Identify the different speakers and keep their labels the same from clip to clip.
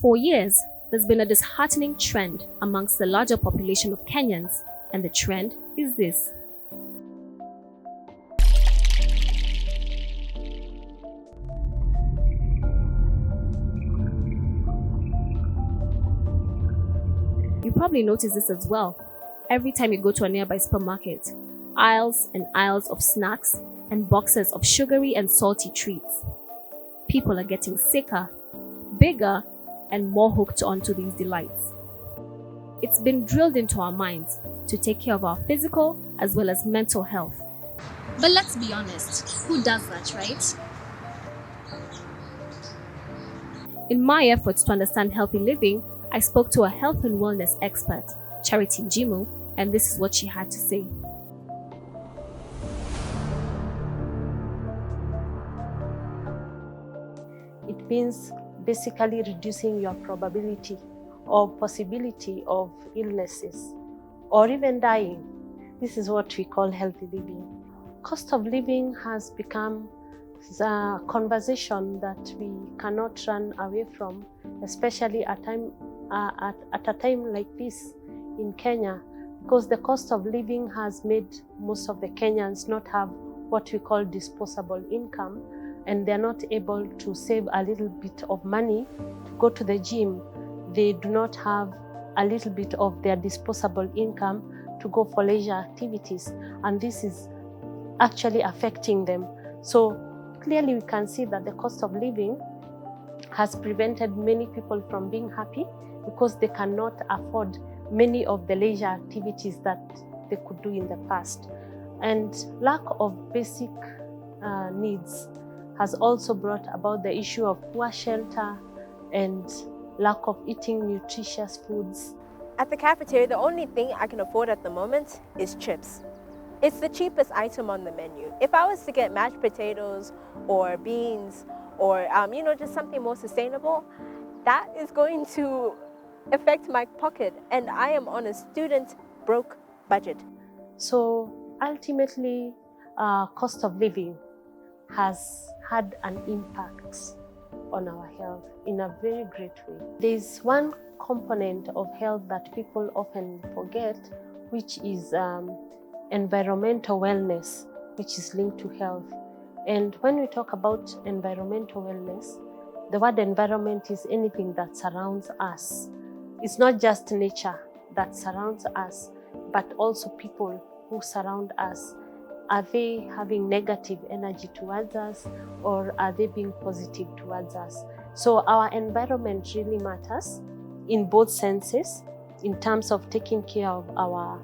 Speaker 1: For years, there's been a disheartening trend amongst the larger population of Kenyans, and the trend is this. You probably notice this as well. Every time you go to a nearby supermarket, aisles and aisles of snacks and boxes of sugary and salty treats. People are getting sicker, bigger, and more hooked onto these delights. It's been drilled into our minds to take care of our physical as well as mental health. But let's be honest, who does that, right? In my efforts to understand healthy living, I spoke to a health and wellness expert, Charity Njimu, and this is what she had to say.
Speaker 2: It means basically reducing your probability or possibility of illnesses or even dying. This is what we call healthy living. Cost of living has become a conversation that we cannot run away from, especially at a time like this in Kenya, because the cost of living has made most of the Kenyans not have what we call disposable income, and they're not able to save a little bit of money to go to the gym. They do not have a little bit of their disposable income to go for leisure activities, and this is actually affecting them. So clearly we can see that the cost of living has prevented many people from being happy because they cannot afford many of the leisure activities that they could do in the past. And lack of basic needs has also brought about the issue of poor shelter and lack of eating nutritious foods.
Speaker 3: At the cafeteria, the only thing I can afford at the moment is chips. It's the cheapest item on the menu. If I was to get mashed potatoes or beans or just something more sustainable, that is going to affect my pocket, and I am on a student broke budget.
Speaker 2: So ultimately, cost of living has had an impact on our health in a very great way. There's one component of health that people often forget, which is environmental wellness, which is linked to health. And when we talk about environmental wellness, the word environment is anything that surrounds us. It's not just nature that surrounds us, but also people who surround us. Are they having negative energy towards us, or are they being positive towards us? So our environment really matters in both senses, in terms of taking care of our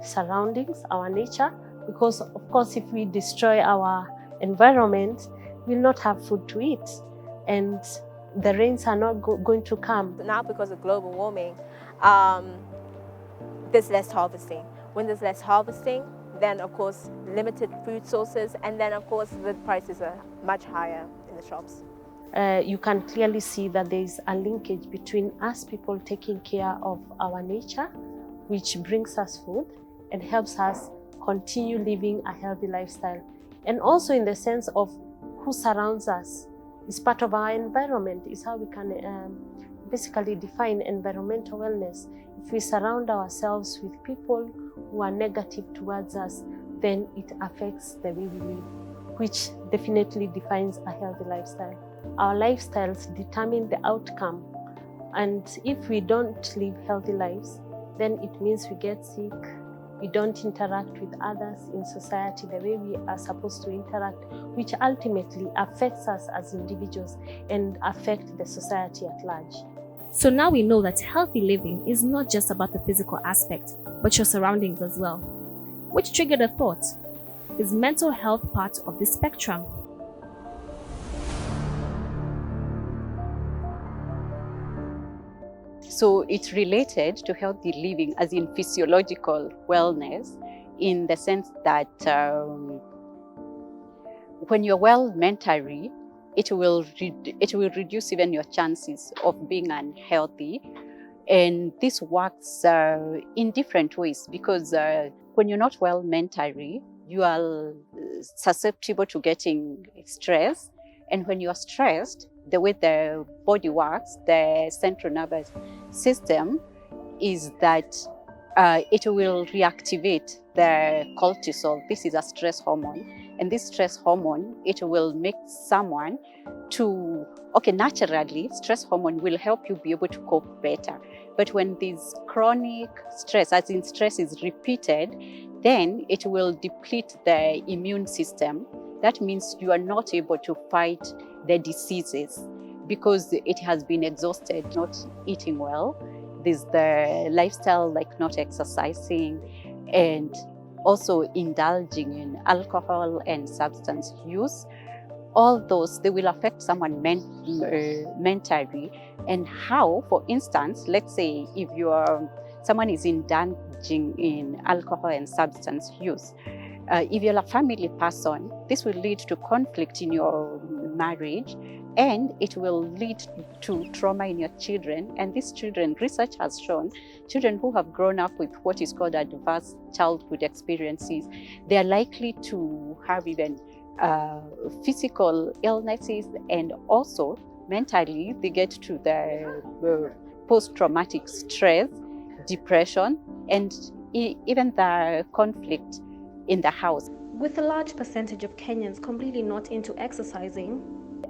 Speaker 2: surroundings, our nature, because of course if we destroy our environment, we'll not have food to eat, and the rains are not going to come.
Speaker 3: Now because of global warming, there's less harvesting. When there's less harvesting, then of course limited food sources, and then of course the prices are much higher in the shops.
Speaker 2: You can clearly see that there is a linkage between us people taking care of our nature, which brings us food and helps us continue living a healthy lifestyle. And also in the sense of who surrounds us is part of our environment, is how we can basically define environmental wellness. If we surround ourselves with people who are negative towards us, then it affects the way we live, which definitely defines a healthy lifestyle. Our lifestyles determine the outcome, and if we don't live healthy lives, then it means we get sick, we don't interact with others in society the way we are supposed to interact, which ultimately affects us as individuals and affect the society at large.
Speaker 1: So now we know that healthy living is not just about the physical aspect, but your surroundings as well. Which triggered a thought: is mental health part of the spectrum?
Speaker 4: So it's related to healthy living as in physiological wellness, in the sense that when you're well mentally, it will reduce even your chances of being unhealthy. And this works in different ways, because when you're not well mentally, you are susceptible to getting stress, And when you are stressed, the way the body works, the central nervous system, is that it will reactivate the cortisol. This is a stress hormone. And this stress hormone, it will make someone to, okay, naturally, stress hormone will help you be able to cope better. But when this chronic stress, as in stress is repeated, then it will deplete the immune system. That means you are not able to fight the diseases because it has been exhausted, not eating well. There's the lifestyle, like not exercising, and also indulging in alcohol and substance use. All those, they will affect someone mentally. And how, for instance, let's say if someone is indulging in alcohol and substance use, if you're a family person, this will lead to conflict in your marriage, and it will lead to trauma in your children. And these children, research has shown, children who have grown up with what is called adverse childhood experiences, they are likely to have even physical illnesses, and also mentally they get to the post-traumatic stress, depression, and even the conflict in the house.
Speaker 1: With a large percentage of Kenyans completely not into exercising,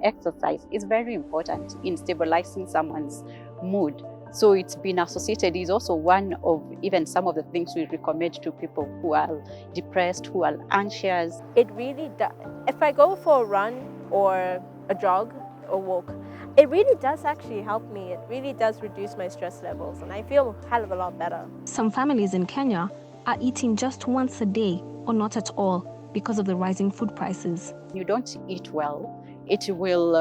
Speaker 4: exercise is very important in stabilizing someone's mood. So it's been associated, is also one of even some of the things we recommend to people who are depressed, who are anxious.
Speaker 3: It really does. If I go for a run or a jog or walk, it really does actually help me. It really does reduce my stress levels, and I feel a hell of a lot better.
Speaker 1: some families in Kenya are eating just once a day or not at all because of the rising food prices.
Speaker 4: You don't eat well, it will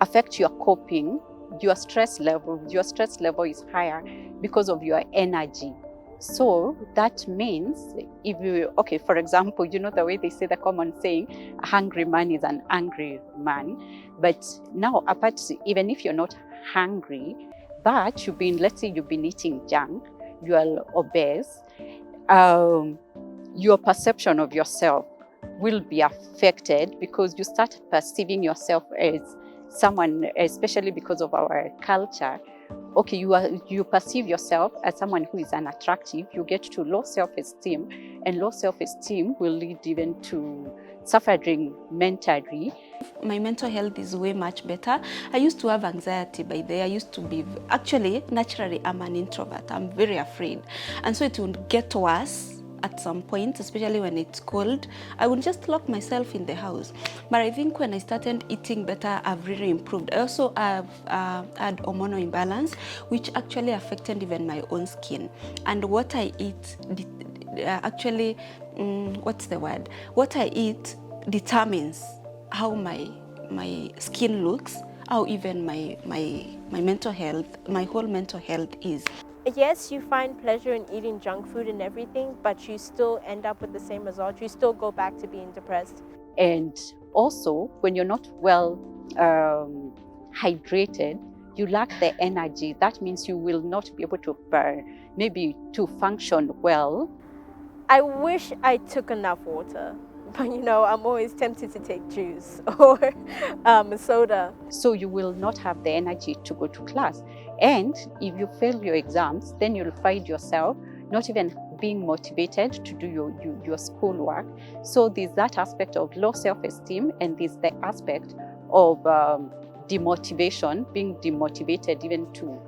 Speaker 4: affect your coping. Your stress level is higher because of your energy. So that means if you, okay, for example, you know the way they say the common saying, a hungry man is an angry man. But now, apart, even if you're not hungry, but let's say you've been eating junk, you are obese, your perception of yourself will be affected because you start perceiving yourself as someone, especially because of our culture. Okay, you perceive yourself as someone who is unattractive, you get to low self-esteem, and low self-esteem will lead even to suffering mentally.
Speaker 5: My mental health is way much better. I used to have anxiety by there. I used to be, actually, naturally, I'm an introvert. I'm very afraid. And so it would get worse at some point, especially when it's cold. I would just lock myself in the house. But I think when I started eating better, I've really improved. I also have had hormonal imbalance, which actually affected even my own skin. And what I eat, actually, what's the word? What I eat determines how my skin looks, how even my mental health, my whole mental health is.
Speaker 3: Yes, you find pleasure in eating junk food and everything, but you still end up with the same result. You still go back to being depressed.
Speaker 4: And also, when you're not well hydrated, you lack the energy. That means you will not be able to maybe to function well.
Speaker 3: I wish I took enough water, but you know, I'm always tempted to take juice or soda.
Speaker 4: So you will not have the energy to go to class. And if you fail your exams, then you'll find yourself not even being motivated to do your schoolwork. So there's that aspect of low self-esteem, and there's the aspect of demotivation, being demotivated even to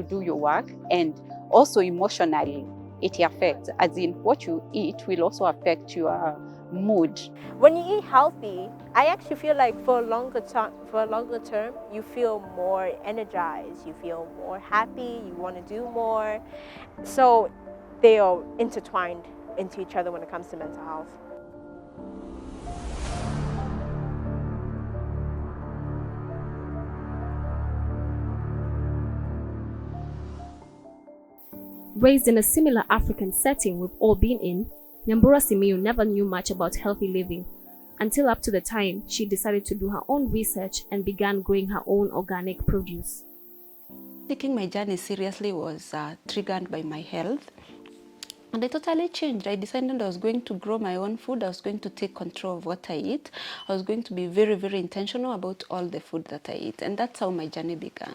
Speaker 4: do your work. And also emotionally, it affects, as in what you eat will also affect your mood.
Speaker 3: When you eat healthy, I actually feel like for a longer term, you feel more energized, you feel more happy, you want to do more. So they are intertwined into each other when it comes to mental health.
Speaker 1: Raised in a similar African setting we've all been in, Nyambura Simiyu never knew much about healthy living until up to the time she decided to do her own research and began growing her own organic produce.
Speaker 5: Taking my journey seriously was triggered by my health. And I totally changed. I decided I was going to grow my own food. I was going to take control of what I eat. I was going to be very, very intentional about all the food that I eat. And that's how my journey began.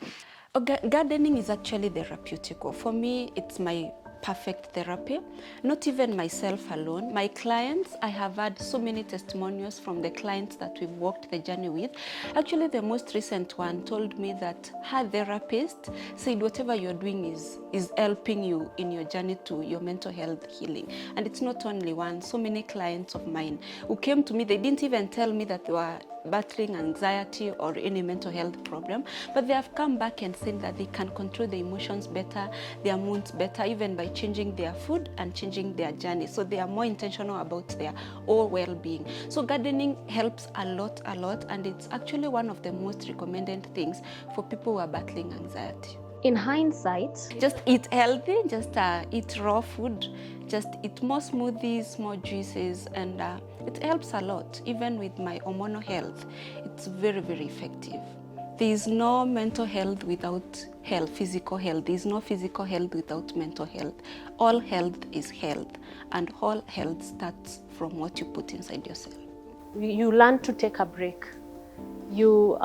Speaker 5: Gardening is actually therapeutic. For me, it's my perfect therapy. Not even myself alone. My clients, I have had so many testimonials from the clients that we've walked the journey with. Actually, the most recent one told me that her therapist said whatever you're doing is helping you in your journey to your mental health healing. And it's not only one. So many clients of mine who came to me, they didn't even tell me that they were battling anxiety or any mental health problem, but they have come back and said that they can control their emotions better, their moods better, even by changing their food and changing their journey. So they are more intentional about their whole well-being. So gardening helps a lot, and it's actually one of the most recommended things for people who are battling anxiety.
Speaker 1: In hindsight,
Speaker 5: Just eat healthy, just eat raw food, just eat more smoothies, more juices, and it helps a lot. Even with my hormonal health, it's very, very effective. There is no mental health without health, physical health. There is no physical health without mental health. All health is health, and all health starts from what you put inside yourself.
Speaker 2: You learn to take a break. You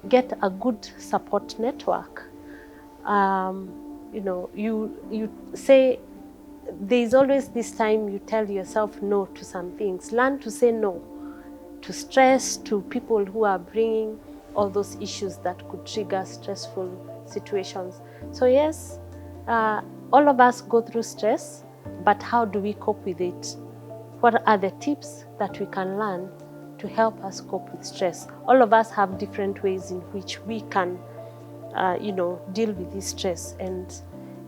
Speaker 2: get a good support network. You say there's always this time you tell yourself no to some things. Learn to say no to stress, to people who are bringing all those issues that could trigger stressful situations. So yes, all of us go through stress, but how do we cope with it? What are the tips that we can learn to help us cope with stress? All of us have different ways in which we can, deal with this stress. And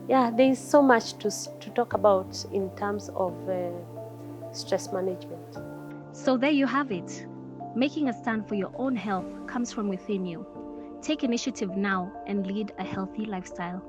Speaker 2: yeah, there is so much to talk about in terms of stress management.
Speaker 1: so there you have it. Making a stand for your own health comes from within you. Take initiative now and lead a healthy lifestyle.